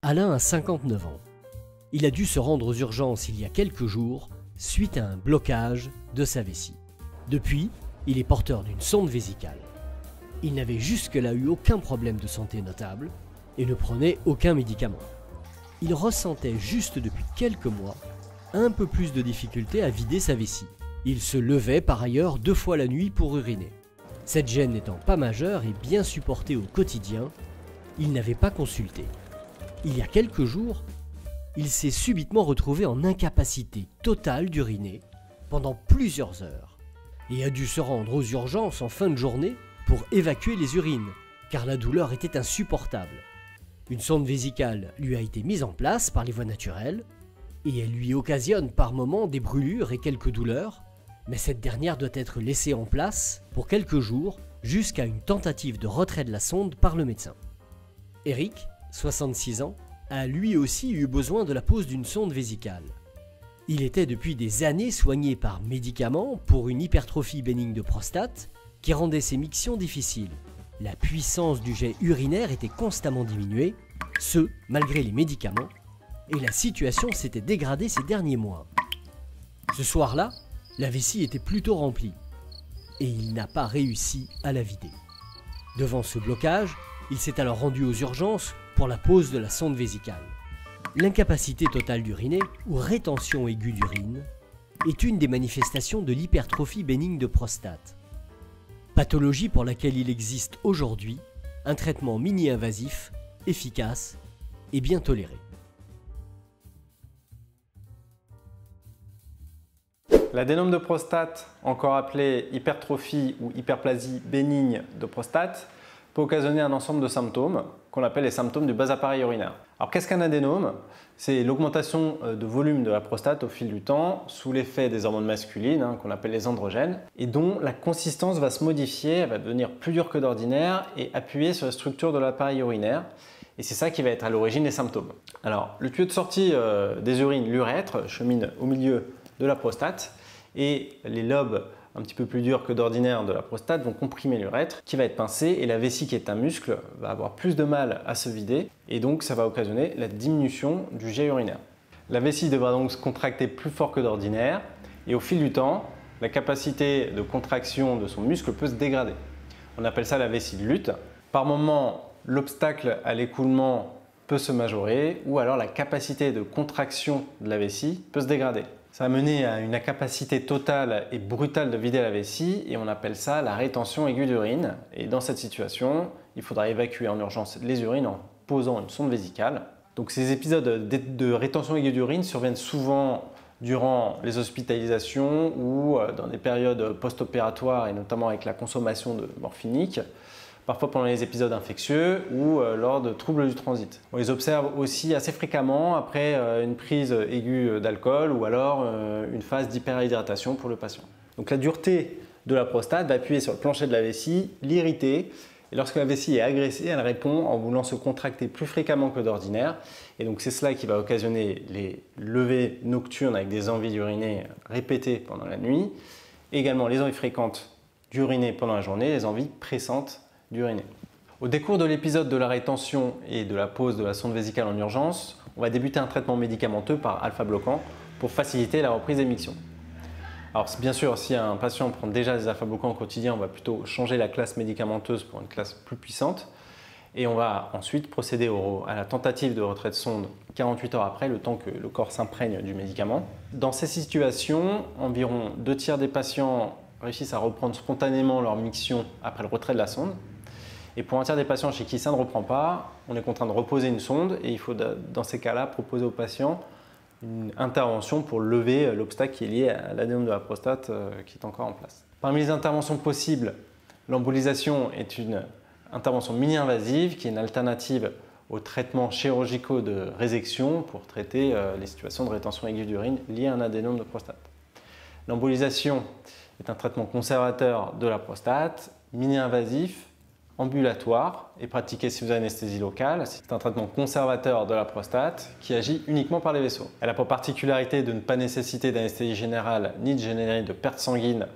Alain a 59 ans. Il a dû se rendre aux urgences il y a quelques jours suite à un blocage de sa vessie. Depuis, il est porteur d'une sonde vésicale. Il n'avait jusque-là eu aucun problème de santé notable et ne prenait aucun médicament. Il ressentait juste depuis quelques mois un peu plus de difficulté à vider sa vessie. Il se levait par ailleurs 2 fois la nuit pour uriner. Cette gêne n'étant pas majeure et bien supportée au quotidien, il n'avait pas consulté. Il y a quelques jours, il s'est subitement retrouvé en incapacité totale d'uriner pendant plusieurs heures et a dû se rendre aux urgences en fin de journée pour évacuer les urines, car la douleur était insupportable. Une sonde vésicale lui a été mise en place par les voies naturelles et elle lui occasionne par moments des brûlures et quelques douleurs, mais cette dernière doit être laissée en place pour quelques jours jusqu'à une tentative de retrait de la sonde par le médecin. Eric, 66 ans, a lui aussi eu besoin de la pose d'une sonde vésicale. Il était depuis des années soigné par médicaments pour une hypertrophie bénigne de prostate qui rendait ses mictions difficiles. La puissance du jet urinaire était constamment diminuée, ce malgré les médicaments, et la situation s'était dégradée ces derniers mois. Ce soir-là, la vessie était plutôt remplie, et il n'a pas réussi à la vider. Devant ce blocage, il s'est alors rendu aux urgences pour la pose de la sonde vésicale. L'incapacité totale d'uriner, ou rétention aiguë d'urine, est une des manifestations de l'hypertrophie bénigne de prostate. Pathologie pour laquelle il existe aujourd'hui un traitement mini-invasif, efficace et bien toléré. L'adénome de prostate, encore appelé hypertrophie ou hyperplasie bénigne de prostate, peut occasionner un ensemble de symptômes qu'on appelle les symptômes du bas appareil urinaire. Alors qu'est-ce qu'un adénome? C'est l'augmentation de volume de la prostate au fil du temps sous l'effet des hormones masculines qu'on appelle les androgènes et dont la consistance va se modifier, elle va devenir plus dure que d'ordinaire et appuyer sur la structure de l'appareil urinaire. Et c'est ça qui va être à l'origine des symptômes. Alors le tuyau de sortie des urines, l'urètre, chemine au milieu de la prostate et les lobes un petit peu plus durs que d'ordinaire de la prostate vont comprimer l'urètre qui va être pincé et la vessie qui est un muscle va avoir plus de mal à se vider et donc ça va occasionner la diminution du jet urinaire. La vessie devra donc se contracter plus fort que d'ordinaire et au fil du temps, la capacité de contraction de son muscle peut se dégrader. On appelle ça la vessie de lutte. Par moment, l'obstacle à l'écoulement peut se majorer ou alors la capacité de contraction de la vessie peut se dégrader. Ça va mener à une incapacité totale et brutale de vider la vessie et on appelle ça la rétention aiguë d'urine. Et dans cette situation, il faudra évacuer en urgence les urines en posant une sonde vésicale. Donc ces épisodes de rétention aiguë d'urine surviennent souvent durant les hospitalisations ou dans des périodes post-opératoires et notamment avec la consommation de morphiniques, parfois pendant les épisodes infectieux ou lors de troubles du transit. On les observe aussi assez fréquemment après une prise aiguë d'alcool ou alors une phase d'hyperhydratation pour le patient. Donc la dureté de la prostate va appuyer sur le plancher de la vessie, l'irriter et lorsque la vessie est agressée, elle répond en voulant se contracter plus fréquemment que d'ordinaire et donc c'est cela qui va occasionner les levées nocturnes avec des envies d'uriner répétées pendant la nuit, également les envies fréquentes d'uriner pendant la journée, les envies pressantes d'uriner. Au décours de l'épisode de la rétention et de la pose de la sonde vésicale en urgence, on va débuter un traitement médicamenteux par alpha-bloquant pour faciliter la reprise des mictions. Alors bien sûr, si un patient prend déjà des alpha-bloquants au quotidien, on va plutôt changer la classe médicamenteuse pour une classe plus puissante et on va ensuite procéder à la tentative de retrait de sonde 48 heures après, le temps que le corps s'imprègne du médicament. Dans ces situations, environ 2/3 des patients réussissent à reprendre spontanément leur miction après le retrait de la sonde. Et pour un tiers des patients chez qui ça ne reprend pas, on est contraint de reposer une sonde et il faut dans ces cas-là proposer au patient une intervention pour lever l'obstacle qui est lié à l'adénome de la prostate qui est encore en place. Parmi les interventions possibles, l'embolisation est une intervention mini-invasive qui est une alternative aux traitements chirurgicaux de résection pour traiter les situations de rétention aiguë d'urine liées à un adénome de prostate. L'embolisation est un traitement conservateur de la prostate, mini-invasif, ambulatoire et pratiqué sous anesthésie locale. C'est un traitement conservateur de la prostate qui agit uniquement par les vaisseaux. Elle a pour particularité de ne pas nécessiter d'anesthésie générale ni de générer de perte sanguine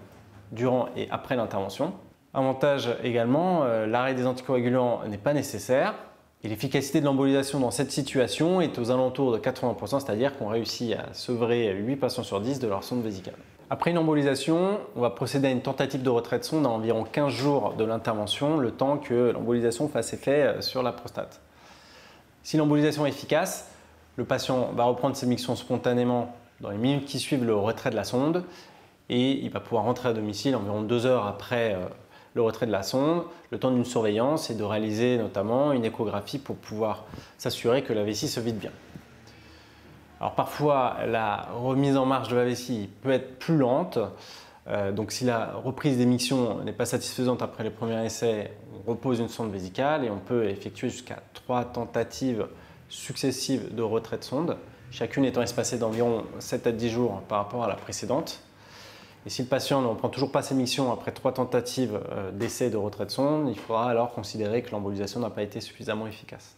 durant et après l'intervention. Avantage également, l'arrêt des anticoagulants n'est pas nécessaire Et l'efficacité de l'embolisation dans cette situation est aux alentours de 80%, c'est-à-dire qu'on réussit à sevrer 8 patients sur 10 de leur sonde vésicale. Après une embolisation, on va procéder à une tentative de retrait de sonde à environ 15 jours de l'intervention, le temps que l'embolisation fasse effet sur la prostate. Si l'embolisation est efficace, le patient va reprendre ses mictions spontanément dans les minutes qui suivent le retrait de la sonde et il va pouvoir rentrer à domicile environ 2 heures après le retrait de la sonde, le temps d'une surveillance et de réaliser notamment une échographie pour pouvoir s'assurer que la vessie se vide bien. Alors parfois, la remise en marche de la vessie peut être plus lente. Donc si la reprise des mictions n'est pas satisfaisante après les premiers essais, on repose une sonde vésicale et on peut effectuer jusqu'à 3 tentatives successives de retrait de sonde, chacune étant espacée d'environ 7 à 10 jours par rapport à la précédente. Et si le patient ne reprend toujours pas ses mictions après 3 tentatives d'essai de retrait de sonde, il faudra alors considérer que l'embolisation n'a pas été suffisamment efficace.